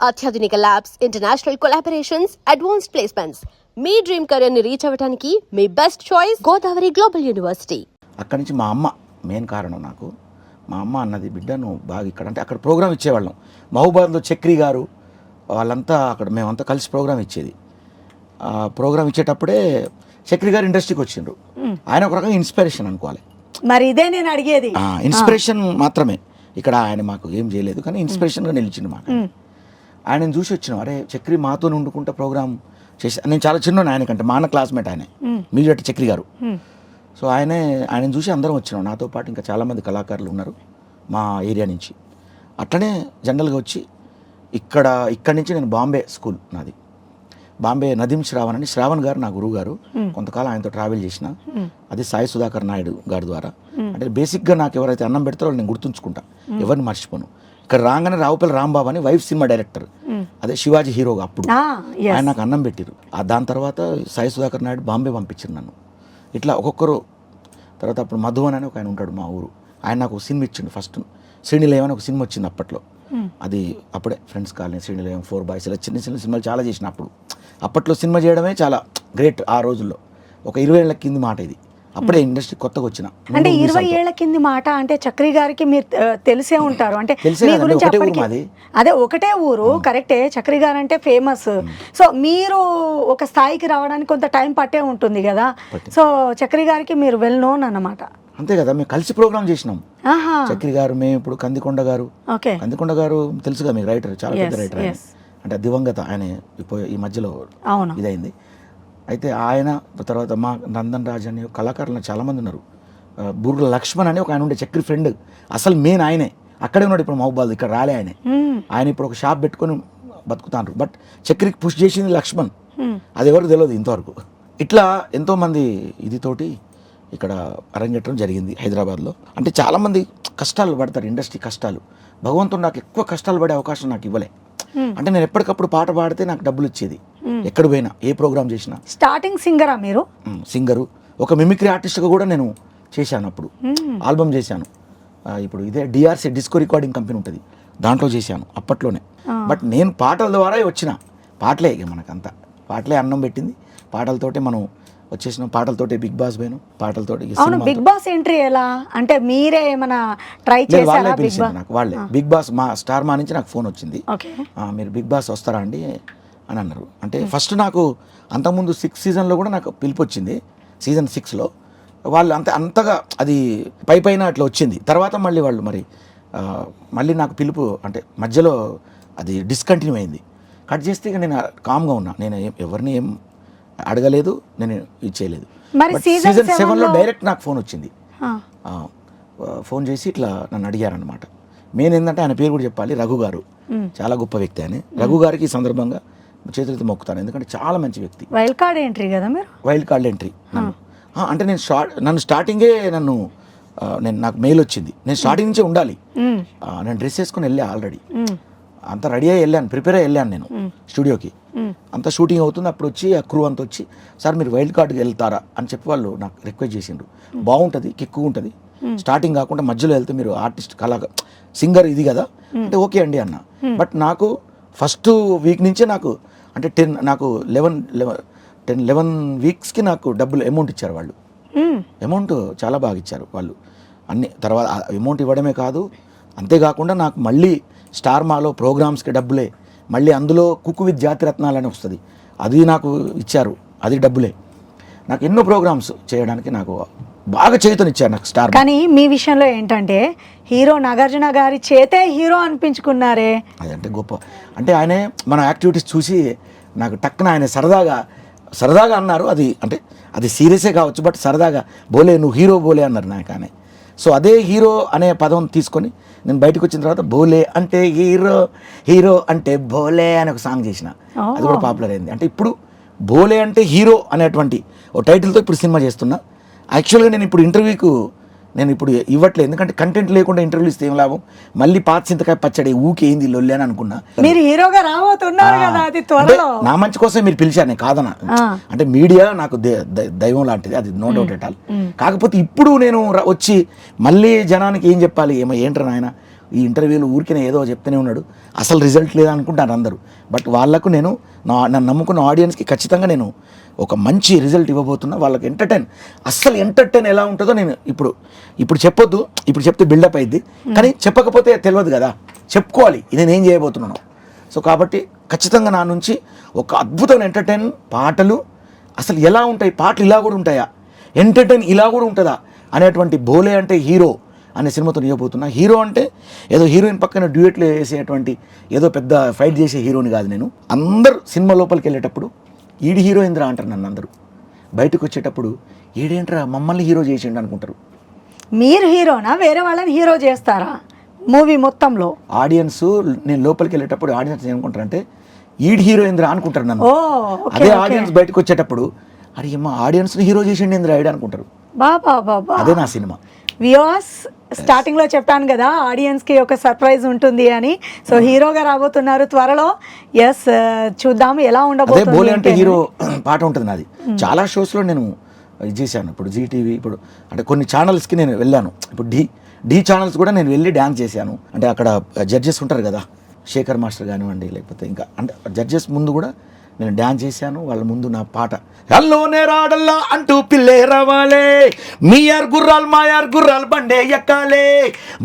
అత్యాధునిక labs, international collaborations, advanced placements. మీ dream career ని రీచ్ అవ్వడానికి మీ best choice Godavari global university. అక్కడి నుంచి మా అమ్మ మెయిన్ కారణం. నాకు మా అమ్మ అన్నది, బిడ్డ నువ్వు బాగా ఇక్కడ అంటే అక్కడ ప్రోగ్రామ్ ఇచ్చేవాళ్ళం. మహబూబాద్లో చక్రి గారు వాళ్ళంతా అక్కడ మేమంతా కలిసి ప్రోగ్రామ్ ఇచ్చేది. ప్రోగ్రామ్ ఇచ్చేటప్పుడే చక్రి గారు ఇండస్ట్రీకి వచ్చిండ్రు. ఆయన ఒక రకంగా ఇన్స్పిరేషన్ అనుకోవాలి. మరి ఇదే నేను అడిగేది. ఇన్స్పిరేషన్ మాత్రమే, ఇక్కడ ఆయన మాకు ఏం చేయలేదు కానీ ఇన్స్పిరేషన్గా నిలిచిండు మాకు. ఆయనను చూసి వచ్చినాం, అరే చక్రి మాతో ఉండుకుంటా ప్రోగ్రామ్ చేసి. నేను చాలా చిన్న ఆయనకంటే, మా అన్న క్లాస్మేట్ ఆయన, మీడియట్ చక్రి గారు. సో ఆయనను చూసి అందరం వచ్చినాం. నాతో పాటు ఇంకా చాలామంది కళాకారులు ఉన్నారు మా ఏరియా నుంచి. అట్లనే జనరల్గా వచ్చి ఇక్కడి నుంచి నేను బాంబే స్కూల్ నాది, బాంబే నదీం శ్రావణ్ అని, శ్రావణ్ గారు నా గురువు గారు. కొంతకాలం ఆయనతో ట్రావెల్ చేసిన, అది సాయి సుధాకర్ నాయుడు గారి ద్వారా. అంటే బేసిక్గా నాకు ఎవరైతే అన్నం పెడతారో నేను గుర్తుంచుకుంటా, ఎవరిని మర్చిపోను. ఇక్కడ రాగానే రావుపల్లి రాంబాబు అని వైఫ్ సినిమా డైరెక్టర్, అదే శివాజీ హీరోగా అప్పుడు, ఆయన నాకు అన్నం పెట్టిరు. దాని తర్వాత సాయి సుధాకర్ నాయుడు బాంబే పంపించారు నన్ను. ఇట్లా ఒక్కొక్కరు. తర్వాత అప్పుడు మధువన్ అని ఒక ఆయన ఉంటాడు మా ఊరు, ఆయన నాకు సినిమా ఇచ్చిండు. ఫస్ట్ శ్రీనిలయం అని ఒక సినిమా వచ్చింది అప్పట్లో, అది అప్పుడే ఫ్రెండ్స్ కాలనీ, శ్రీనిలయం, 4 బాయ్స్, ఇలా చిన్న చిన్న సినిమాలు చాలా చేసిన. అప్పట్లో సినిమా చేయడమే చాలా గ్రేట్ ఆ రోజుల్లో. ఒక 20 ఏళ్ల కింది మాట ఇది, అప్పుడే ఇండస్ట్రీ కొత్తగా వచ్చిన. అంటే 20 ఏళ్ల కింది మాట అంటే చక్రి గారికి మీరు తెలిసే ఉంటారు. అంటే అదే ఒకటే ఊరు, కరెక్టే. చక్రి గారు అంటే ఫేమస్. సో మీరు ఒక స్థాయికి రావడానికి కొంత టైం పట్టే ఉంటుంది కదా. సో చక్రి గారికి మీరు వెల్ నోన్ అన్నమాట. అంతే కదా, మేము కలిసి ప్రోగ్రామ్ చేసినాం. చక్రి గారు, మేము ఇప్పుడు కందికొండ గారు. కందికొండ గారు తెలుసుగా మీకు, రైటర్, చాలా పెద్ద రైటర్. అంటే దివంగత ఆయన, ఈ మధ్యలో ఇదైంది. అయితే ఆయన తర్వాత మా నందన్ రాజ్ అని కళాకారులు చాలామంది ఉన్నారు. బుర్ర లక్ష్మణ్ అని ఒక ఆయన ఉండే చక్రి ఫ్రెండ్, అసలు మెయిన్ ఆయనే. అక్కడే ఉన్నాడు ఇప్పుడు మహబూబాద్, ఇక్కడ రాలే ఆయన ఇప్పుడు ఒక షాప్ పెట్టుకొని బతుకుతాండ్రు. బట్ చక్రికి పుష్ చేసింది లక్ష్మణ్, అది ఎవరికి తెలియదు ఇంతవరకు. ఇట్లా ఎంతోమంది ఇదితోటి ఇక్కడ అరంగేట్రం జరిగింది హైదరాబాద్లో. అంటే చాలామంది కష్టాలు పడతారు, ఇండస్ట్రీ కష్టాలు. భగవంతుడు నాకు ఎక్కువ కష్టాలు పడే అవకాశం నాకు ఇవ్వలే. అంటే నేను ఎప్పటికప్పుడు పాట పాడితే నాకు డబ్బులు వచ్చేది, ఎక్కడ పోయినా ఏ ప్రోగ్రామ్ చేసినా. స్టార్టింగ్ సింగరా మీరు? సింగరు, ఒక మిమిక్రీ ఆర్టిస్ట్గా కూడా నేను చేశాను. అప్పుడు ఆల్బమ్ చేశాను. ఇప్పుడు ఇదే డిఆర్సీ డిస్కో రికార్డింగ్ కంపెనీ ఉంటుంది, దాంట్లో చేశాను అప్పట్లోనే. బట్ నేను పాటల ద్వారా వచ్చిన, పాటలే ఇక మనకంతా పాటలే అన్నం పెట్టింది. పాటలతోటే మనం వచ్చేసిన, పాటలతోటే బిగ్ బాస్ పోయాను, పాటలతోటి. బిగ్ బాస్ ఎంట్రీ ఎలా అంటే మీరే ఏమైనా ట్రై చేశారా? నాకు వాళ్ళే బిగ్ బాస్, మా స్టార్ మా నుంచి నాకు ఫోన్ వచ్చింది, మీరు బిగ్ బాస్ వస్తారా అండి అని అన్నారు. అంటే ఫస్ట్ నాకు అంతకుముందు 6 సీజన్లో కూడా నాకు పిలుపు వచ్చింది. సీజన్ 6లో వాళ్ళు అంతగా అది పైన అట్లా వచ్చింది. తర్వాత మళ్ళీ వాళ్ళు మళ్ళీ నాకు పిలుపు అంటే మధ్యలో అది డిస్కంటిన్యూ అయింది. కట్ చేస్తే ఇక నేను కామ్గా ఉన్నా, నేను ఎవరిని ఏం అడగలేదు, నేను ఇది చేయలేదు. సీజన్ 7లో డైరెక్ట్ నాకు ఫోన్ వచ్చింది. ఫోన్ చేసి ఇట్లా నన్ను అడిగారనమాట. మెయిన్ ఏంటంటే ఆయన పేరు కూడా చెప్పాలి, రఘు గారు. చాలా గొప్ప వ్యక్తి అని. రఘు గారికి ఈ సందర్భంగా చేతులతో మొక్కుతాను, ఎందుకంటే చాలా మంచి వ్యక్తి. వైల్డ్ కార్డ్ ఎంట్రీ కదా మీరు? Wild card entry. అంటే నన్ను స్టార్టింగే నాకు మెయిల్ వచ్చింది, నేను స్టార్టింగ్ నుంచే ఉండాలి. నేను డ్రెస్ వేసుకొని వెళ్ళా, ఆల్రెడీ అంతా రెడీ అయ్యి వెళ్ళాను, ప్రిపేర్ అయ్యి వెళ్ళాను నేను స్టూడియోకి. అంతా షూటింగ్ అవుతుంది. అప్పుడు వచ్చి ఆ క్రూ అంతా వచ్చి, సార్ మీరు వైల్డ్ కార్డ్కి వెళ్తారా అని చెప్పి వాళ్ళు నాకు రిక్వెస్ట్ చేసిండ్రు. బాగుంటుంది, కిక్కు ఉంటుంది, స్టార్టింగ్ కాకుండా మధ్యలో వెళ్తే మీరు ఆర్టిస్ట్, సింగర్ ఇది కదా అంటే ఓకే అండి అన్న. బట్ నాకు ఫస్ట్ వీక్ నుంచే నాకు అంటే 11 వీక్స్కి నాకు డబ్బులు అమౌంట్ ఇచ్చారు వాళ్ళు. అమౌంట్ చాలా బాగా ఇచ్చారు వాళ్ళు అన్ని. తర్వాత అమౌంట్ ఇవ్వడమే కాదు, అంతేకాకుండా నాకు మళ్ళీ స్టార్ మాలో ప్రోగ్రామ్స్కి డబ్బులే, మళ్ళీ అందులో కుక్కు విత్ జాతిరత్నాలు అని వస్తుంది, అది నాకు ఇచ్చారు, అది డబ్బులే. నాకు ఎన్నో ప్రోగ్రామ్స్ చేయడానికి నాకు బాగా చేతనిచ్చారు నాకు స్టార్. కానీ మీ విషయంలో ఏంటంటే హీరో నాగార్జున గారి చేతే హీరో అనిపించుకున్నారే, అదంటే గొప్ప. అంటే ఆయనే మన యాక్టివిటీస్ చూసి నాకు టక్కున ఆయన సరదాగా అన్నారు. అది అంటే అది సీరియసే కావచ్చు, బట్ సరదాగా బోలే నువ్వు హీరో బోలే అన్నారు నాకు ఆయన. సో అదే హీరో అనే పదం తీసుకొని నేను బయటకు వచ్చిన తర్వాత బోలే అంటే హీరో, హీరో అంటే బోలే అని ఒక సాంగ్ చేసిన, అది కూడా పాపులర్ అయింది. అంటే ఇప్పుడు బోలే అంటే హీరో అనేటువంటి ఓ టైటిల్తో ఇప్పుడు సినిమా చేస్తున్నా. యాక్చువల్గా నేను ఇప్పుడు ఇంటర్వ్యూకు నేను ఇప్పుడు ఇవ్వట్లేదు, ఎందుకంటే కంటెంట్ లేకుండా ఇంటర్వ్యూలు ఇస్తే ఏం లాభం, మళ్ళీ పాత చింతకాయ పచ్చడి ఊకే ఏంది లొల్లి అని అనుకున్నా. మీరు హీరోగా రాబోతున్నారు కదా, అది త్వరలో. నా మంచి కోసం మీరు పిలిచారు, నేను కాదన. అంటే మీడియా నాకు దైవం లాంటిది, అది నో డౌట్ ఎట్ ఆల్. కాకపోతే ఇప్పుడు నేను వచ్చి మళ్ళీ జనానికి ఏం చెప్పాలి, ఏంట్రా నాయన ఈ ఇంటర్వ్యూలు ఊరికే ఏదో చెప్తూనే ఉన్నాడు, అసలు రిజల్ట్ లేదా అనుకుంటారు అందరూ. బట్ వాళ్ళకు నేను నన్ను నమ్ముకున్న ఆడియన్స్కి ఖచ్చితంగా నేను ఒక మంచి రిజల్ట్ ఇవ్వబోతున్నా. వాళ్ళకి అస్సలు ఎంటర్టైన్ ఎలా ఉంటుందో నేను ఇప్పుడు చెప్పొద్దు, ఇప్పుడు చెప్తే బిల్డప్ అయింది, కానీ చెప్పకపోతే తెలియదు కదా, చెప్పుకోవాలి నేనేం చేయబోతున్నాను. సో కాబట్టి ఖచ్చితంగా నా నుంచి ఒక అద్భుతమైన ఎంటర్టైన్ పాటలు అసలు ఎలా ఉంటాయి, పాటలు ఇలా కూడా ఉంటాయా, ఎంటర్టైన్ ఇలా కూడా ఉంటుందా అనేటువంటి బోలే అంటే హీరో అనే సినిమాతో ఇవ్వబోతున్నా. హీరో అంటే ఏదో హీరోయిన్ పక్కన డ్యూయెట్లు వేసేటువంటి ఏదో పెద్ద ఫైట్ చేసే హీరోని కాదు నేను. అందరూ సినిమా లోపలికి వెళ్ళేటప్పుడు ఈడి హీరోయింద్రా అంటారు నన్ను అందరూ, బయటకు వచ్చేటప్పుడు ఈడేంట్రా మమ్మల్ని హీరో చేసిండు అనుకుంటారు. మీరు హీరోనా, వేరే వాళ్ళని హీరో చేస్తారా మూవీ మొత్తంలో? ఆడియన్స్ నేను లోపలికి వెళ్ళేటప్పుడు ఆడియన్స్ ఏమనుకుంటారంటే ఈడి హీరోయింద్రా అనుకుంటారు నన్ను. అదే ఆడియన్స్ బయటకు వచ్చేటప్పుడు అరే అమ్మ ఆడియన్స్ని హీరో చేసిండు ఇంద్రా ఈడ అనుకుంటారు. బాబా అదే నా సినిమా. వ్యూవర్స్, స్టార్టింగ్ లో చెప్పాను కదా ఆడియన్స్ కి ఒక సర్ప్రైజ్ ఉంటుంది అని. సో హీరోగా రాబోతున్నారు త్వరలో. ఎస్, చూద్దాం ఎలా ఉండబోతుంది. బోలే అంటే హీరో పాట ఉంటుంది నాది. చాలా షోస్ లో నేను ఇది చేశాను. ఇప్పుడు జీటీవీ, ఇప్పుడు అంటే కొన్ని ఛానల్స్ కి నేను వెళ్ళాను. ఇప్పుడు డి ఛానల్స్ కూడా నేను వెళ్ళి డ్యాన్స్ చేశాను. అంటే అక్కడ జడ్జెస్ ఉంటారు కదా, శేఖర్ మాస్టర్ కానివ్వండి, లేకపోతే ఇంకా అంటే జడ్జెస్ ముందు కూడా నేను డ్యాన్స్ చేశాను. వాళ్ళ ముందు నా పాట హల్లోనే రాడల్లా అంటూ పిల్లే రవాలే, మీయార్ గుర్రాలు మాయార్ గుర్రాలు బండే ఎక్కాలే,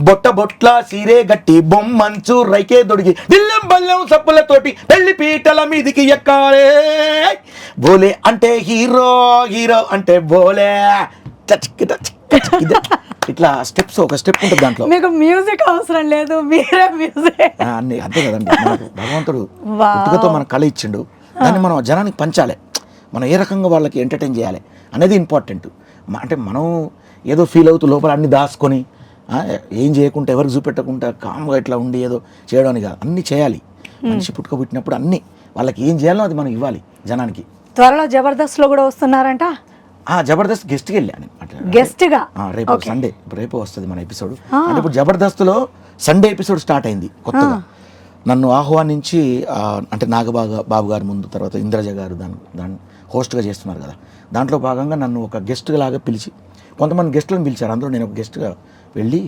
బొట్ల సీరే గట్టి బొమ్మంచు రైకే దొడిగి బిల్లెం బల్లెం సప్పులతోటి పెళ్లి పీటల మీదికి ఎక్కాలే. బోలే అంటే హీరో, హీరో అంటే బోలే. ఇట్లా స్టెప్స్, ఒక స్టెప్ ఉంటుంది దాంట్లో. మీకు మ్యూజిక్ అవసరం లేదు, మీరే మ్యూజిక్ అన్ని అంతే కదండి. భగవంతుడు పుట్టుకతో మన కళ ఇచ్చిండు, దాన్ని మనం జనానికి పంచాలి, మనం ఏ రకంగా వాళ్ళకి ఎంటర్టైన్ చేయాలి అనేది ఇంపార్టెంట్. అంటే మనం ఏదో ఫీల్ అవుతూ లోపల అన్ని దాచుకొని ఏం చేయకుండా ఎవరికి చూపెట్టకుండా కామ్గా ఇట్లా ఉండి ఏదో చేయడానికి కాదు, అన్నీ చేయాలి. మనిషి పుట్టుకపుట్టినప్పుడు అన్నీ వాళ్ళకి ఏం చేయాలో అది మనం ఇవ్వాలి జనానికి. త్వరలో జబర్దస్త్లో కూడా వస్తున్నారంట. జబర్దస్త్ గెస్ట్కి వెళ్ళాను గెస్ట్గా. రేపు సండే, రేపు వస్తుంది మన ఎపిసోడ్. అంటే ఇప్పుడు జబర్దస్త్లో సండే ఎపిసోడ్ స్టార్ట్ అయింది కొత్తగా. నన్ను ఆహ్వానించి అంటే నాగబాబు గారి ముందు, తర్వాత ఇంద్రజ గారు దాన్ని హోస్ట్గా చేస్తున్నారు కదా, దాంట్లో భాగంగా నన్ను ఒక గెస్ట్ లాగా పిలిచి, కొంతమంది గెస్టులను పిలిచారు, అందులో నేను ఒక గెస్ట్గా వెళ్ళి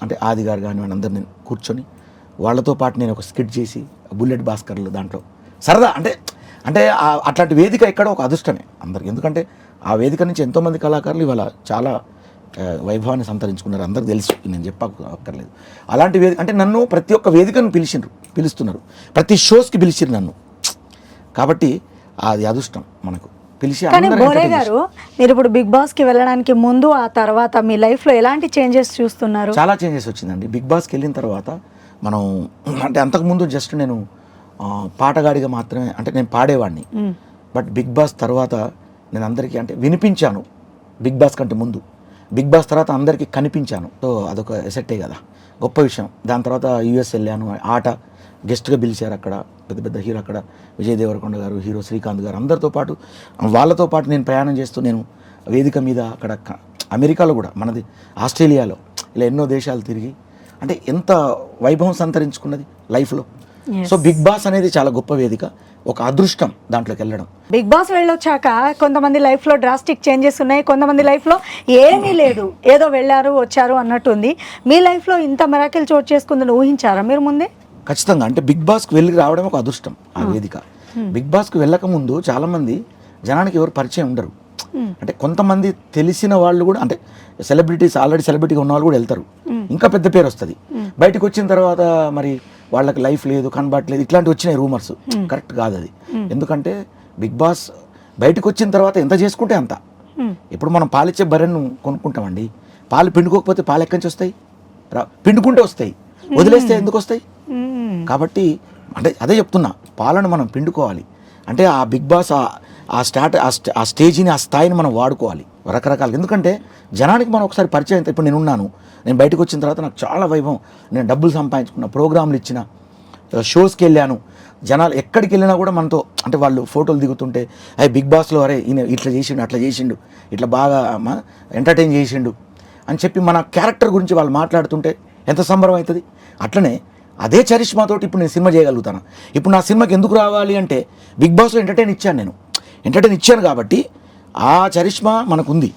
అంటే ఆది గారు కానివ్వండి అందరు నేను కూర్చొని వాళ్ళతో పాటు నేను ఒక స్కిట్ చేసి బుల్లెట్ భాస్కర్లు దాంట్లో సరదా అంటే అట్లాంటి వేదిక ఎక్కడ ఒక అదృష్టమే అందరికి. ఎందుకంటే ఆ వేదిక నుంచి ఎంతోమంది కళాకారులు ఇవాళ చాలా వైభవాన్ని సంతరించుకున్నారు, అందరికి తెలుసు, నేను చెప్పక్కర్లేదు. అలాంటి వేదిక అంటే నన్ను ప్రతి ఒక్క వేదికను పిలుస్తున్నారు, ప్రతి షోస్కి పిలిచిరు నన్ను. కాబట్టి అది అదృష్టం మనకు పిలిచి. కానీ బోలే గారు, మీరు ఇప్పుడు బిగ్ బాస్కి వెళ్ళడానికి ముందు ఆ తర్వాత మీ లైఫ్లో ఎలాంటి చేంజెస్ చూస్తున్నారు? చాలా చేంజెస్ వచ్చిందండి బిగ్ బాస్కి వెళ్ళిన తర్వాత. మనం అంటే అంతకుముందు జస్ట్ నేను పాటగాడిగా మాత్రమే, అంటే నేను పాడేవాడిని. బట్ బిగ్ బాస్ తర్వాత నేను అందరికీ అంటే వినిపించాను. బిగ్ బాస్ కంటే ముందు, బిగ్ బాస్ తర్వాత అందరికీ కనిపించాను. సో అదొక ఎసెట్టే కదా, గొప్ప విషయం. దాని తర్వాత యూఎస్ వెళ్ళాను, ఆట గెస్ట్గా పిలిచారు. అక్కడ పెద్ద పెద్ద హీరో, అక్కడ విజయ్ దేవరకొండ గారు, హీరో శ్రీకాంత్ గారు, అందరితో పాటు వాళ్ళతో పాటు నేను ప్రయాణం చేస్తూ నేను వేదిక మీద అక్కడ అమెరికాలో కూడా, మనది ఆస్ట్రేలియాలో, ఇలా ఎన్నో దేశాలు తిరిగి అంటే ఎంత వైభవం సంతరించుకున్నది లైఫ్లో. సో బిగ్ బాస్ అనేది చాలా గొప్ప వేదిక, ఒక అదృష్టం దాంట్లోకి వెళ్ళడం. బిగ్ బాస్ వెళ్ళొచ్చాక కొంతమంది లైఫ్లో డ్రాస్టిక్ చేంజెస్ ఉన్నాయి, కొంతమంది లైఫ్లో ఏమీ లేదు, ఏదో వెళ్ళారు వచ్చారు అన్నట్టుంది. మీ లైఫ్లో ఇంత మిరాకిల్ చోటు చేసుకుందని ఊహించారా మీరు ముందే? ఖచ్చితంగా. అంటే బిగ్ బాస్కి వెళ్ళి రావడం ఒక అదృష్టం. ఆ వేదిక బిగ్ బాస్కి వెళ్ళక ముందు చాలామంది జనానికి ఎవరు పరిచయం ఉండరు. అంటే కొంతమంది తెలిసిన వాళ్ళు కూడా, అంటే సెలబ్రిటీస్, ఆల్రెడీ సెలబ్రిటీగా ఉన్న వాళ్ళు కూడా వెళ్తారు, ఇంకా పెద్ద పేరు వస్తుంది. బయటకు వచ్చిన తర్వాత మరి వాళ్ళకి లైఫ్ లేదు, కనబడట్లేదు, ఇట్లాంటివి వచ్చినాయి రూమర్స్. కరెక్ట్ కాదు అది. ఎందుకంటే బిగ్ బాస్ బయటకు వచ్చిన తర్వాత ఎంత చేసుకుంటే అంత. ఇప్పుడు మనం పాలిచ్చే బర్రెను కొనుక్కుంటామండి, పాలు పిండుకోకపోతే పాలు ఎక్కడి నుంచి వస్తాయి? పిండుకుంటే వస్తాయి, వదిలేస్తే ఎందుకు వస్తాయి? కాబట్టి అంటే అదే చెప్తున్నా, పాలను మనం పిండుకోవాలి. అంటే ఆ బిగ్ బాస్ ఆ స్టేజ్ని, ఆ స్థాయిని మనం వాడుకోవాలి రకరకాలుగా. ఎందుకంటే జనానికి మనం ఒకసారి పరిచయం. ఇప్పుడు నేను బయటకు వచ్చిన తర్వాత నాకు చాలా వైభవం, నేను డబ్బులు సంపాదించుకున్న, ప్రోగ్రాంలు ఇచ్చిన, షోస్కి వెళ్ళాను. జనాలు ఎక్కడికి వెళ్ళినా కూడా మనతో అంటే వాళ్ళు ఫోటోలు దిగుతుంటే, అరే బిగ్ బాస్లో అరే ఈయన ఇట్లా చేసిండు, అట్లా చేసిండు, ఇట్లా బాగా ఎంటర్టైన్ చేసిండు అని చెప్పి మన క్యారెక్టర్ గురించి వాళ్ళు మాట్లాడుతుంటే ఎంత సంబరం అవుతుంది. అట్లనే అదే చరిష్మాతోటి ఇప్పుడు నేను సినిమా చేయగలుగుతాను. ఇప్పుడు నా సినిమాకి ఎందుకు రావాలి అంటే బిగ్ బాస్లో ఎంటర్టైన్ ఇచ్చాను కాబట్టి ఆ చరిష్మా మనకుంది.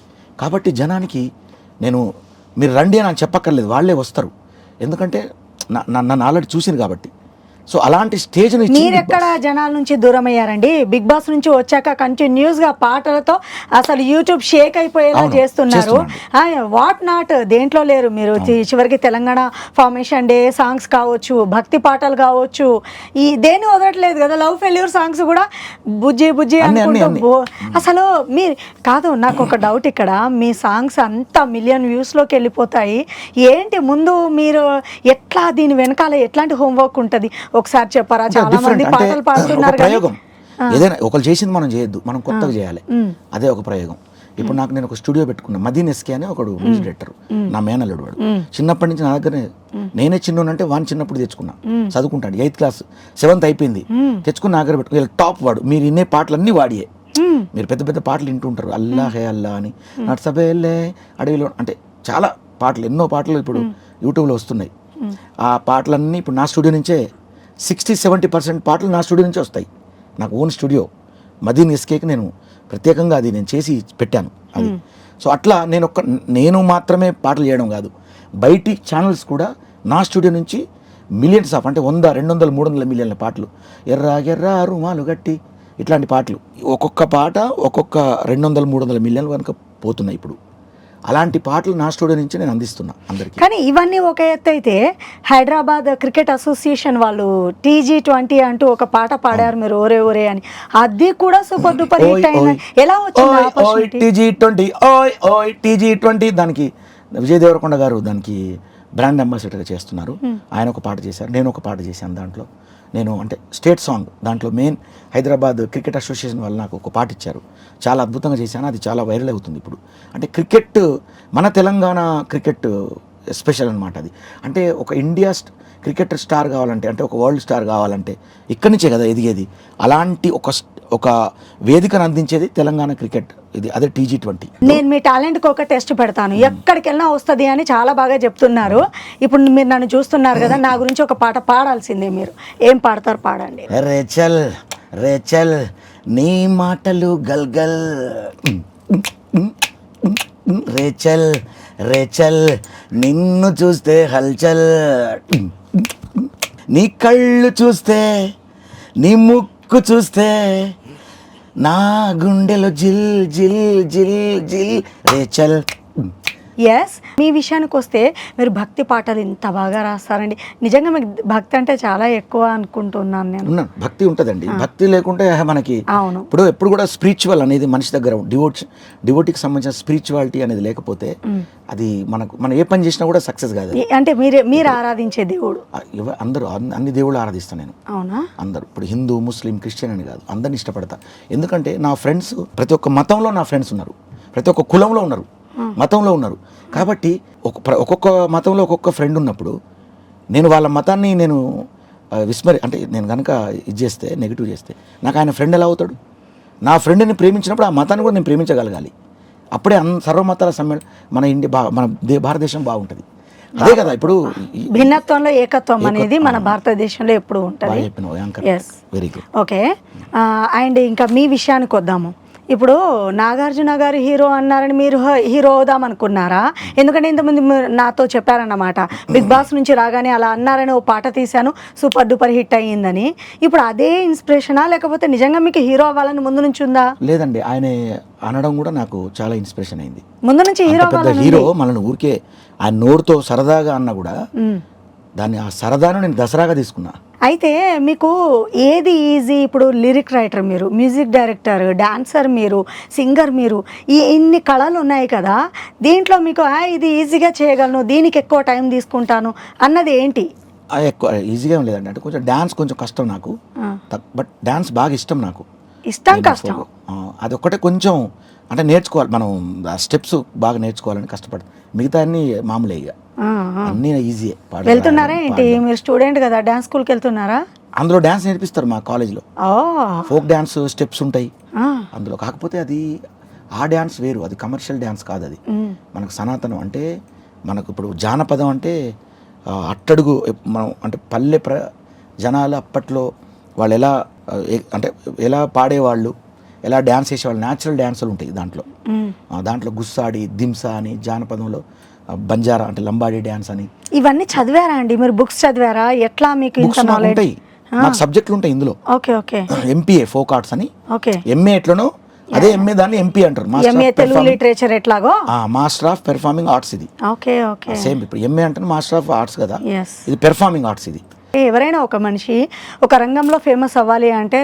కాబట్టి జనానికి మీరు రండి అని చెప్పక్కర్లేదు, వాళ్ళే వస్తారు. ఎందుకంటే నన్ను ఆల్రెడీ చూసింది కాబట్టి. సో అలాంటి స్టేజ్ మీరెక్కడ జనాల నుంచి దూరం అయ్యారండి? బిగ్ బాస్ నుంచి వచ్చాక కంటిన్యూస్ గా పాటలతో అసలు యూట్యూబ్ షేక్ అయిపోయేలా చేస్తున్నారు. వాట్ నాట్ దేంట్లో లేరు మీరు. చివరికి తెలంగాణ ఫార్మేషన్ డే సాంగ్స్ కావచ్చు, భక్తి పాటలు కావచ్చు, ఈ దేని వదలట్లేదు కదా. లవ్ ఫెయిల్యూర్ సాంగ్స్ కూడా బుజ్జి బుజ్జి అనుకుంటూ అసలు మీరు కాదు. నాకు ఒక డౌట్ ఇక్కడ, మీ సాంగ్స్ అంతా మిలియన్ వ్యూస్ లోకి వెళ్ళిపోతాయి. ఏంటి ముందు మీరు ఎట్లా దీని వెనకాల ఎట్లాంటి హోంవర్క్ ఉంటుంది ఒకసారి చెప్పారా? చాలా మంది పాటలు పాడుతున్నారు. ప్రయోగం ఏదైనా ఒకరు చేసింది మనం చేయొద్దు, మనం కొత్తగా చేయాలి. అదే ఒక ప్రయోగం. ఇప్పుడు నేను ఒక స్టూడియో పెట్టుకున్నా. మదీన్ ఎస్కే అని ఒకడు మ్యూజిక్ డైరెక్టర్, నా మేనల్లుడు. వాడు చిన్నప్పటి నుంచి నా దగ్గర, నేనే చిన్నోనంటే వాడిని చిన్నప్పుడు తెచ్చుకున్నా. చదువుకుంటాడు 8th క్లాస్ 7th అయిపోయింది, తెచ్చుకుని నా దగ్గర పెట్టుకుని టాప్ వాడు. మీరు ఇన్నే పాటలన్నీ వాడియే. మీరు పెద్ద పెద్ద పాటలు వింటుంటారు, అల్లా హే అల్లా అని, నట్సబేలే అడవిలో, అంటే చాలా పాటలు, ఎన్నో పాటలు ఇప్పుడు యూట్యూబ్లో వస్తున్నాయి. ఆ పాటలన్నీ ఇప్పుడు నా స్టూడియో నుంచే 60-70% పాటలు నా స్టూడియో నుంచే వస్తాయి. నాకు ఓన్ స్టూడియో మదీన్ ఎస్కేకి నేను ప్రత్యేకంగా అది నేను చేసి పెట్టాను అది. సో అట్లా నేను మాత్రమే పాటలు చేయడం కాదు, బయటి ఛానల్స్ కూడా నా స్టూడియో నుంచి మిలియన్స్ ఆఫ్, అంటే 100, 200, 300 మిలియన్ల పాటలు, ఎర్ర ఎర్ర రుమాలు గట్టి, ఇట్లాంటి పాటలు ఒక్కొక్క పాట ఒక్కొక్క 200, 300 మిలియన్ల వరకు పోతున్నాయి ఇప్పుడు. అలాంటి పాటలు నా స్టూడియో నుంచి నేను అందిస్తున్నా అందరికీ. కానీ ఇవన్నీ ఒక ఎత్తు అయితే, హైదరాబాద్ క్రికెట్ అసోసియేషన్ వాళ్ళు T20 అంటూ ఒక పాట పాడారు మీరు, ఓరే ఓరే అని. అది కూడా సూపర్ డూపర్ హిట్ అయింది. ఎలా వచ్చింది T20? దానికి విజయ్ దేవరకొండ గారు దానికి బ్రాండ్ అంబాసిడర్గా చేస్తున్నారు. ఆయన ఒక పాట చేశారు, నేను ఒక పాట చేశాను. దాంట్లో నేను అంటే స్టేట్ సాంగ్, దాంట్లో మెయిన్ హైదరాబాద్ క్రికెట్ అసోసియేషన్ వాళ్ళు నాకు ఒక పాట ఇచ్చారు, చాలా అద్భుతంగా చేశాను. అది చాలా వైరల్ అవుతుంది ఇప్పుడు. అంటే క్రికెట్, మన తెలంగాణ క్రికెట్ స్పెషల్ అనమాట అది. అంటే ఒక ఇండియా క్రికెటర్ స్టార్ కావాలంటే, అంటే ఒక వరల్డ్ స్టార్ కావాలంటే ఇక్కడి నుంచే కదా ఎదిగేది. అలాంటి ఒక వేదికను అందించేది తెలంగాణ క్రికెట్, ఇది అదే T20. నేను మీ టాలెంట్కి ఒక టెస్ట్ పెడతాను, ఎక్కడికి వెళ్ళినా వస్తుంది అని చాలా బాగా చెప్తున్నారు. ఇప్పుడు మీరు నన్ను చూస్తున్నారు కదా, నా గురించి ఒక పాట పాడాల్సిందే. మీరు ఏం పాడతారు? పాడండి. రేచల్ రేచల్ నీ మాటలు గల్గల్, రేచల్ రేచల్ నిన్ను చూస్తే హల్చల్, నీ కళ్ళు చూస్తే, నీ ముక్కు చూస్తే, నా గుండెలో జిల్ జిల్ జిల్ జిల్ రేచల్. ఎస్, మీ విషయానికి వస్తే మీరు భక్తి పాటలు ఇంత బాగా రాస్తారండి. నిజంగా మీకు భక్తి అంటే చాలా ఎక్కువ అనుకుంటున్నాను నేను. భక్తి ఉంటుందండి, భక్తి లేకుంటే మనకి అవును. ఎప్పుడు కూడా స్పిరిచువల్ అనేది మనిషి దగ్గర, డివోటీకి సంబంధించిన స్పిరిచువాలిటీ అనేది లేకపోతే అది మనం ఏ పని చేసినా కూడా సక్సెస్ కాదు. అంటే మీరు ఆరాధించే దేవుడు? అందరూ, అన్ని దేవుళ్ళు ఆరాధిస్తాను నేను. అవునా? అందరూ, ఇప్పుడు హిందూ, ముస్లిం, క్రిస్టియన్ అని కాదు, అందరిని ఇష్టపడతా. ఎందుకంటే నా ఫ్రెండ్స్, ప్రతి ఒక్క మతంలో నా ఫ్రెండ్స్ ఉన్నారు, ప్రతి ఒక్క కులంలో ఉన్నారు, మతంలో ఉన్నారు. కాబట్టి ఒక్కొక్క మతంలో ఒక్కొక్క ఫ్రెండ్ ఉన్నప్పుడు నేను వాళ్ళ మతాన్ని అంటే నేను కనుక ఇది చేస్తే, నెగిటివ్ చేస్తే, నాకు ఆయన ఫ్రెండ్ ఎలా అవుతాడు? నా ఫ్రెండ్ని ప్రేమించినప్పుడు ఆ మతాన్ని కూడా నేను ప్రేమించగలగాలి. అప్పుడే సర్వమతాల సమ్మేళనం మన భారతదేశం బాగుంటుంది. అదే కదా, ఇప్పుడు భిన్నత్వంలో ఏకత్వం అనేది మన భారతదేశంలో ఎప్పుడు ఉంటుంది. Very good. ఓకే, అండ్ ఇంకా మీ విషయానికి వద్దాము. ఇప్పుడు నాగార్జున గారు హీరో అన్నారని మీరు హీరో అవుదాం అనుకున్నారా? ఎందుకంటే ఇంతకుముందు నాతో చెప్పారన్నమాట, బిగ్ బాస్ నుంచి రాగానే అలా అన్నారని ఓ పాట తీశాను, సూపర్ డూపర్ హిట్ అయ్యిందని. ఇప్పుడు అదే ఇన్స్పిరేషనా, లేకపోతే నిజంగా మీకు హీరో అవ్వాలని ముందు నుంచి ఉందా? లేదండి, ఆయన అనడం కూడా నాకు చాలా ఇన్స్పిరేషన్ అయింది. ముందు నుంచి హీరో హీరో మనల్ని ఊరికే ఆయన నోరుతో సరదాగా అన్నా కూడా దాన్ని, ఆ సరదాను నేను దసరాగా తీసుకున్నా. అయితే మీకు ఏది ఈజీ? ఇప్పుడు లిరిక్ రైటర్ మీరు, మ్యూజిక్ డైరెక్టర్, డాన్సర్ మీరు, సింగర్ మీరు, ఇన్ని కళలు ఉన్నాయి కదా, దీంట్లో మీకు ఇది ఈజీగా చేయగలను, దీనికి ఎక్కువ టైం తీసుకుంటాను అన్నది ఏంటి? ఎక్కువ ఈజీగా లేదండి, అంటే కొంచెం డ్యాన్స్ కొంచెం కష్టం నాకు, బట్ డ్యాన్స్ బాగా ఇష్టం నాకు. ఇష్టం కష్టం అదొక్కటే కొంచెం, అంటే నేర్చుకోవాలి మనం, స్టెప్స్ బాగా నేర్చుకోవాలని కష్టపడతాం. మిగతా అన్ని మామూలే, ఇక అన్నీ ఈజీయే. వెళ్తున్నారా ఏంటి? మీరు స్టూడెంట్ కదా, డాన్స్ స్కూల్కి వెళ్తున్నారా? అందులో డ్యాన్స్ నేర్పిస్తారు మా కాలేజ్లో, ఫోక్ డ్యాన్స్ స్టెప్స్ ఉంటాయి అందులో. కాకపోతే అది ఆ డ్యాన్స్ వేరు, అది కమర్షియల్ డ్యాన్స్ కాదు, అది మనకు సనాతనం. అంటే మనకు ఇప్పుడు జానపదం అంటే అట్టడుగు, మనం అంటే పల్లె జనాలు అప్పట్లో వాళ్ళు ఎలా పాడేవాళ్ళు, ఎలా డ్యాన్స్ చేసేవాళ్ళు, న్యాచురల్ డ్యాన్సులు ఉంటాయి దాంట్లో. గుస్సాడి, దింసా అని జానపదంలో బంజారా అంటే లంబాడీ డ్యాన్స్ అని. ఇవన్నీ చదివారా అండి మీరు? బుక్స్ చదివారా? ఎట్లా మీకు ఇంత బుక్స్ నాలెడ్జ్? ఉంటాయి, నాకు సబ్జెక్టులు ఉంటాయి ఇందులో. Okay okay MPa folk arts అని, ఓకే. ఎంఏ ఎట్లనో అదే ఎంఏ దాన్ని ఎంపీ అంటారు. ఎంఏ తెలుగు లిటరేచర్ ఎట్లాగో మాస్టర్ ఆఫ్ పెర్ఫార్మింగ్ ఆర్ట్స్ ఇది. ఓకే ఓకే సేమ్ ఇప్పుడు ఎంఏ అంటే మాస్టర్ ఆఫ్ ఆర్ట్స్ కదా, Yes. ఇది పెర్ఫార్మింగ్ ఆర్ట్స్ ఇది. ఎవరైనా ఒక మనిషి ఒక రంగంలో ఫేమస్ అవ్వాలి అంటే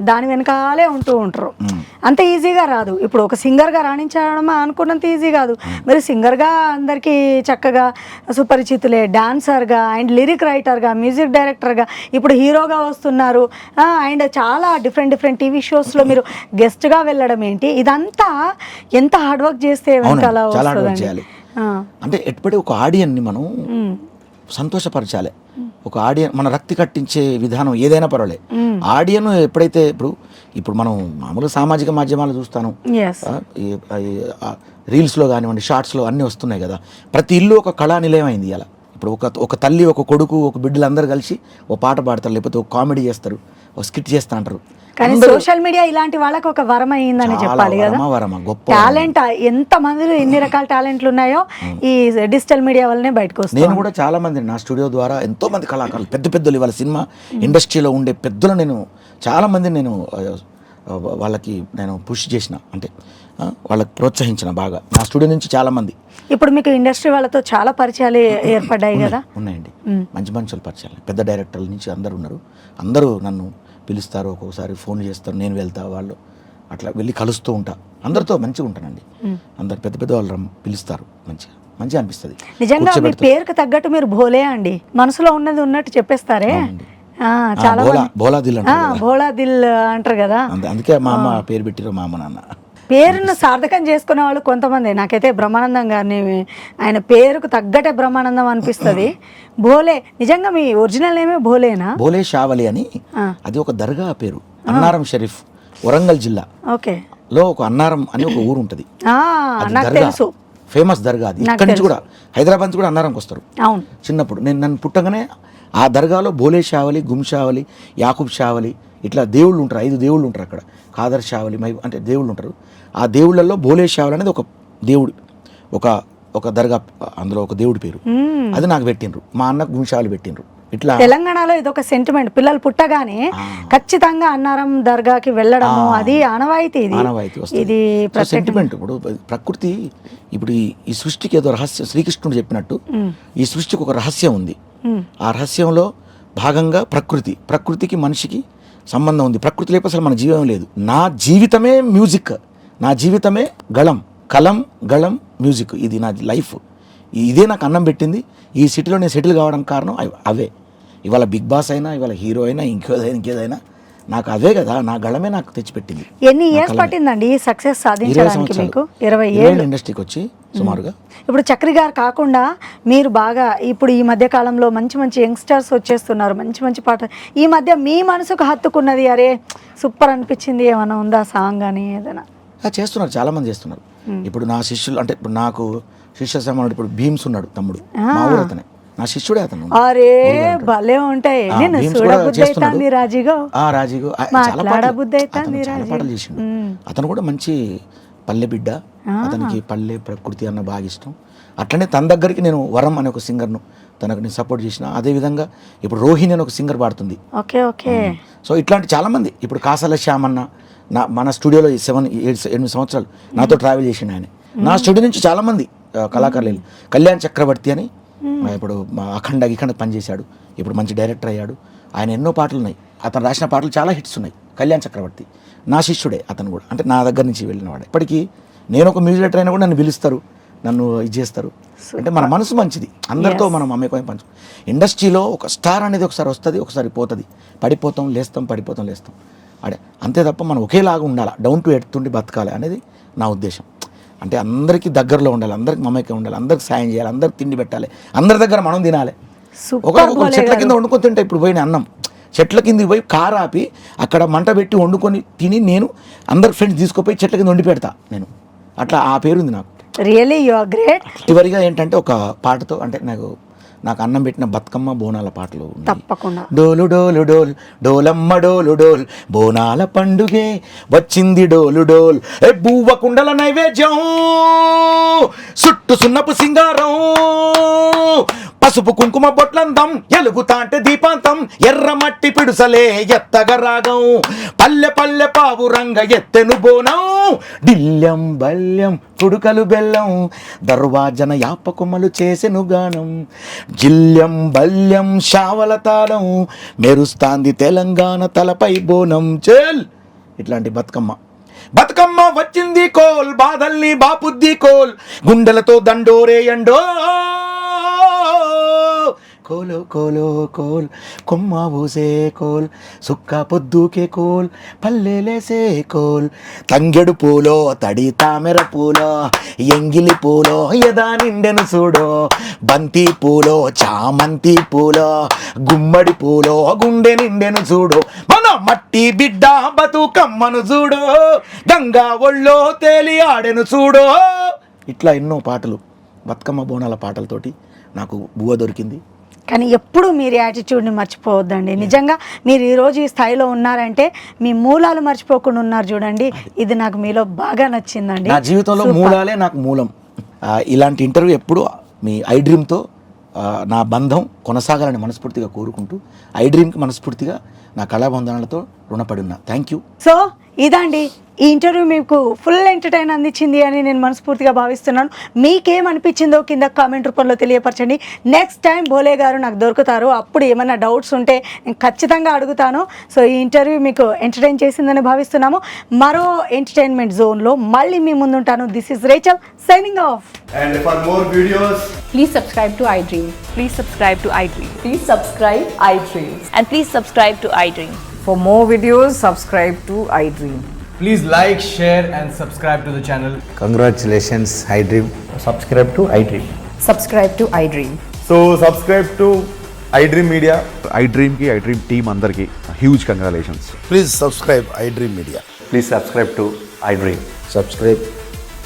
దాని వెనకాలే ఉంటూ ఉంటారు. అంత ఈజీగా రాదు. ఇప్పుడు ఒక సింగర్గా రాణించడం అనుకున్నంత ఈజీ కాదు. మరి సింగర్గా అందరికీ చక్కగా సుపరిచితులే, డాన్సర్గా అండ్ లిరిక్ రైటర్గా, మ్యూజిక్ డైరెక్టర్గా, ఇప్పుడు హీరోగా వస్తున్నారు. అండ్ చాలా డిఫరెంట్ టీవీ షోస్లో మీరు గెస్ట్గా వెళ్ళడం ఏంటి, ఇదంతా ఎంత హార్డ్ వర్క్ చేస్తే వెనకాల చాలా హార్డ్ వర్క్ వస్తుందండి. చేయాలి. అంటే ఎప్పటి ఒక ఆడియన్ని మనం సంతోషపరచాలి. ఒక ఆడియన్ మన రక్తి కట్టించే విధానం ఏదైనా పర్వాలేదు. ఆడియన్ ఎప్పుడైతే ఇప్పుడు మనం మామూలుగా సామాజిక మాధ్యమాలు చూస్తాను, Yes. రీల్స్లో కానివ్వండి, షార్ట్స్లో అన్నీ వస్తున్నాయి కదా. ప్రతి ఇల్లు ఒక కళా నిలయం అయింది ఇలా. ఇప్పుడు ఒక తల్లి, ఒక కొడుకు, ఒక బిడ్డలు అందరూ కలిసి ఓ పాట పాడతారు, లేకపోతే ఒక కామెడీ చేస్తారు, ఒక స్కిట్ చేస్తా అంటారు. కానీ సోషల్ మీడియా ఇలాంటి వాళ్ళకి ఒక వరం అయ్యిందని చెప్పాలి కదా. టాలెంట్ ఎంత మందిలో ఎన్ని రకాల టాలెంట్లు ఉన్నాయో ఈ డిజిటల్ మీడియా వల్లనే బయటకు వస్తుంది. నేను కూడా చాలా మంది నా స్టూడియో ద్వారా ఎంతో మంది కళాకారులు, పెద్దలు ఇవాళ సినిమా ఇండస్ట్రీలో ఉండే పెద్దలు నేను చాలా మంది వాళ్ళకి నేను పుష్ చేసిన, అంటే వాళ్ళకి ప్రోత్సహించిన బాగా నా స్టూడియో నుంచి చాలా మంది. ఇప్పుడు మీకు ఇండస్ట్రీ వాళ్ళతో చాలా పరిచయాలు ఏర్పడ్డాయి కదా. ఉన్నాయండి, మంచి మంచి పరిచయాలు, పెద్ద డైరెక్టర్ల నుంచి అందరూ ఉన్నారు. అందరూ నన్ను పిలుస్తారు, ఒక్కొక్కసారి ఫోన్ చేస్తారు, నేను వెళ్తా, వాళ్ళు అట్లా వెళ్ళి కలుస్తూ ఉంటా, అందరితో మంచిగా ఉంటానండి. అందరు పెద్ద వాళ్ళు పిలుస్తారు, మంచిగా అనిపిస్తుంది. నిజంగా మీ పేరుకు తగ్గట్టు మీరు భోలే అండి, మనసులో ఉన్నది ఉన్నట్టు చెప్పేస్తారే. చాలా భోలా దిల్ భోలా దిల్ అంటారు కదా, అందుకే మా అమ్మ పేరు పెట్టిరు, మా అమ్మ నాన్న. పేరును సార్థకం చేసుకునే వాళ్ళు కొంతమంది. నాకైతే బ్రహ్మానందం గారిని ఆయన పేరుకు తగ్గట్టే బ్రహ్మానందం అనిపిస్తుంది. భోలే నిజంగా మీ ఒరిజినల్ నేమే భోలేనా? భోలే షావలి అని, అది ఒక దర్గా పేరు. అన్నారం షరీఫ్, వరంగల్ జిల్లా లో ఒక అన్నారం అని ఒక ఊరు ఉంటుంది, నాకు తెలుసు, ఫేమస్ దర్గా అది. ఇక్కడి నుంచి కూడా హైదరాబాద్ నుంచి కూడా అన్నారంకి వస్తారు. అవును, చిన్నప్పుడు నన్ను పుట్టగానే ఆ దర్గాలో భోలే షావలి, గుమ్ షావలి, యాకూబ్ షావలి ఇట్లా దేవుళ్ళు ఉంటారు, 5 దేవుళ్ళు ఉంటారు అక్కడ. ఖాదర్ షావలి అంటే దేవుళ్ళు ఉంటారు. ఆ దేవుళ్ళల్లో భోలే షావలి అనేది ఒక దేవుడు, ఒక దర్గా, అందులో ఒక దేవుడి పేరు, అది నాకు పెట్టినరు. మా అన్నకు గుమ్ షావలి పెట్టినరు. ఇట్లా తెలంగాణలో ఇది ఒక సెంటిమెంట్. పిల్లలు పుట్టగానే ఖచ్చితంగా అన్నారం దర్గాకి వెళ్ళడము అది ఆనవాయితీ. ఇది సెంటిమెంట్. ఇప్పుడు ప్రకృతి, ఇప్పుడు ఈ సృష్టికి ఏదో రహస్యం, శ్రీకృష్ణుడు చెప్పినట్టు ఈ సృష్టికి ఒక రహస్యం ఉంది. ఆ రహస్యంలో భాగంగా ప్రకృతికి మనిషికి సంబంధం ఉంది. ప్రకృతి లేకపోతే అసలు మన జీవం లేదు. నా జీవితమే మ్యూజిక్, నా జీవితమే కలం గళం మ్యూజిక్, ఇది నా లైఫ్. ఇదే నాకు అన్నం పెట్టింది. ఈ సిటీలో నేను సెటిల్ కావడానికి కారణం అవే. ఇవాళ బిగ్ బాస్ అయినా, ఇవాళ హీరో అయినా, ఇంకేదైనా నాకు అవే కదా, నా గళమే నాకు తెచ్చిపెట్టింది. ఎన్ని ఇయర్స్ పట్టిందండి ఈ సక్సెస్ సాధించడానికి మీకు? 20 ఏళ్ళు ఇండస్ట్రీకి వచ్చి సుమారుగా. ఇప్పుడు చక్రి గారు కాకుండా మీరు బాగా ఇప్పుడు ఈ మధ్య కాలంలో మంచి యంగ్స్టర్స్ వచ్చేస్తున్నారు, మంచి పాటలు. ఈ మధ్య మీ మనసుకు హత్తుకున్నది, అరే సూపర్ అనిపించింది ఏమైనా ఉందా సాంగ్ అని ఏదైనా? చేస్తున్నారు, చాలా మంది చేస్తున్నారు. ఇప్పుడు నా శిష్యులు, అంటే ఇప్పుడు నాకు శిష్య సమానుడు ఇప్పుడు భీమ్స్ ఉన్నాడు, తమ్ముడు, మా ఊరు అతనే, నా శిష్యుడే అతను. అరే భలే ఉంటాయి. రాజీగో చాలా పాటలు చేసిండు. అతను కూడా మంచి పల్లె బిడ్డ, అతనికి పల్లె ప్రకృతి అన్న బాగా ఇష్టం. అట్లనే తన దగ్గరికి నేను వరం అనే ఒక సింగర్ను తనకు నేను సపోర్ట్ చేసిన. అదేవిధంగా ఇప్పుడు రోహిణి అని ఒక సింగర్ పాడుతుంది. సో ఇట్లాంటి చాలా మంది. ఇప్పుడు కాసాల శ్యామన్న మన స్టూడియోలో 7-8 సంవత్సరాలు నాతో ట్రావెల్ చేసిండు ఆయన. నా స్టూడియో నుంచి చాలా మంది కళాకారులు. కళ్యాణ్ చక్రవర్తి అని ఇప్పుడు అఖండ పనిచేశాడు, ఇప్పుడు మంచి డైరెక్టర్ అయ్యాడు. ఆయన ఎన్నో పాటలు ఉన్నాయి, అతను రాసిన పాటలు చాలా హిట్స్ ఉన్నాయి. కళ్యాణ్ చక్రవర్తి నా శిష్యుడే, అతను కూడా అంటే నా దగ్గర నుంచి వెళ్ళినవాడే. ఇప్పటికీ నేను ఒక మ్యూజిక్ డైరెక్టర్ అయినా కూడా నన్ను పిలుస్తారు, నన్ను ఇది చేస్తారు. అంటే మన మనసు మంచిది, అందరితో మనం అమ్మేకోయం పంచు. ఇండస్ట్రీలో ఒక స్టార్ అనేది ఒకసారి వస్తుంది, ఒకసారి పోతుంది. పడిపోతాం లేస్తాం, పడిపోతాం లేస్తాం, అడే అంతే తప్ప మనం ఒకేలాగా ఉండాలి, డౌన్ టు ఎర్త్ ఉండి బతకాలి అనేది నా ఉద్దేశం. అంటే అందరికీ దగ్గరలో ఉండాలి, అందరికి మమేకం ఉండాలి, అందరికి సాయం చేయాలి, అందరికి తిండి పెట్టాలి, అందరి దగ్గర మనం తినాలి. ఒకరు చెట్ల కింద వండుకొని తింటే, ఇప్పుడు పోయిన అన్నం చెట్ల కింద పోయి కారు ఆపి అక్కడ మంట పెట్టి వండుకొని తిని నేను అందరు ఫ్రెండ్స్ తీసుకుపోయి చెట్ల కింద వండి పెడతా నేను. అట్లా ఆ పేరుంది నాకు. Really you are great. చివరిగా ఏంటంటే ఒక పాటతో, అంటే నాకు నాకు అన్నం పెట్టిన బతుకమ్మ బోనాల పాటలు ఉన్నాయి. తప్పకుండా. డోలు డోలు డోల్ డోలమ్మ డోలు డోల్ బోనాల పండుగే వచ్చింది డోలు డోల్ ఏ బువ్వ కుండల నైవేద్యం సుట్టు సున్నపు సింగారం పసుపు కుంకుమ బొట్లందం ఎలుగుతాంటే దీపాంతం ఎర్ర మట్టి పిడుసలే ఎత్తగ రాగం పల్లె పల్లె పావు రంగ ఎత్తెను బోనం డిల్లం బల్యం తుడుకలు బెల్లం దర్వాజన యాపకుమ్మలు చేసెను గానం జిల్యం బల్యం శావల తాళం మెరుస్తాంది తెలంగాణ తలపై బోనం చేల్ ఇట్లాంటి బతుకమ్మ వచ్చింది కోల్ బాధల్ని బాపుద్ది కోల్ గుండెలతో దండోరేయండో కోలో కోలో కోల్ కొమ్మ ఊసే కోల్ సుక్క పొద్దుకే కోల్ పల్లెలేసే కోల్ తంగెడు పూలో తడి తామెర పూలో ఎంగిలి పూలో ఎదా నిండెను చూడో బంతి పూలో చామంతి పూలో గుమ్మడి పూలో గుండె నిండెను చూడో మన మట్టి బిడ్డ బతుకమ్మను చూడో గంగా ఒళ్ళో తేలి ఆడెను చూడో. ఇట్లా ఎన్నో పాటలు బతుకమ్మ బోనాల పాటలతోటి నాకు బువ్వ దొరికింది. కానీ ఎప్పుడు మీరు యాటిట్యూడ్ని మర్చిపోవద్దండి. నిజంగా మీరు ఈరోజు ఈ స్థాయిలో ఉన్నారంటే మీ మూలాలు మర్చిపోకుండా ఉన్నారు చూడండి. ఇది నాకు మీలో బాగా నచ్చిందండి. నా జీవితంలో మూలాలే నాకు మూలం. ఇలాంటి ఇంటర్వ్యూ ఎప్పుడు మీ ఐ డ్రీమ్తో నా బంధం కొనసాగాలని మనస్ఫూర్తిగా కోరుకుంటూ ఐ డ్రీమ్కి మనస్ఫూర్తిగా నా కళాబంధనాలతో రుణపడి ఉన్నా. Thank you. సో ఇదండి ఈ ఇంటర్వ్యూ మీకు ఫుల్ ఎంటర్టైన్ అందించింది అని నేను మనస్ఫూర్తిగా భావిస్తున్నాను. మీకేమనిపించిందో కింద కామెంట్ రూపంలో తెలియపరచండి. నెక్స్ట్ టైం భోలే గారు నాకు దొరుకుతారు, అప్పుడు ఏమైనా డౌట్స్ ఉంటే నేను ఖచ్చితంగా అడుగుతాను. సో ఈ ఇంటర్వ్యూ మీకు ఎంటర్టైన్ చేసిందని భావిస్తున్నాము. మరో ఎంటర్టైన్మెంట్ జోన్లో మళ్ళీ మీ ముందుంటాను. This is Rachel signing off. And for more videos, Please subscribe to iDream. Please subscribe to iDream. Please subscribe iDream. And please subscribe to iDream. For more videos, subscribe to iDream. please like, share and subscribe to the channel. Congratulations, iDream. Subscribe to iDream. Subscribe to iDream. So subscribe to iDream Media. iDream ki iDream team andarki huge congratulations. Please subscribe iDream Media. Please subscribe to iDream. Subscribe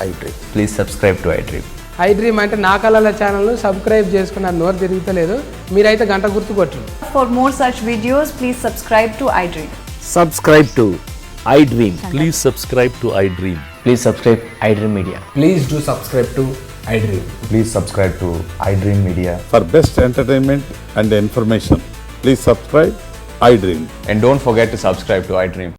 iDream. Please subscribe to iDream. iDream అంటే నా కళల channel subscribe చేసుకున్న నోరు తిరుగుతలేదు, మీరైతే గంట గుర్తు కొట్టండి. For more such videos, please subscribe to iDream. Subscribe to iDream. Please subscribe to iDream. Please subscribe iDream Media. Please do subscribe to iDream. Please subscribe to iDream Media. For best entertainment and information, please subscribe iDream. And don't forget to subscribe to iDream.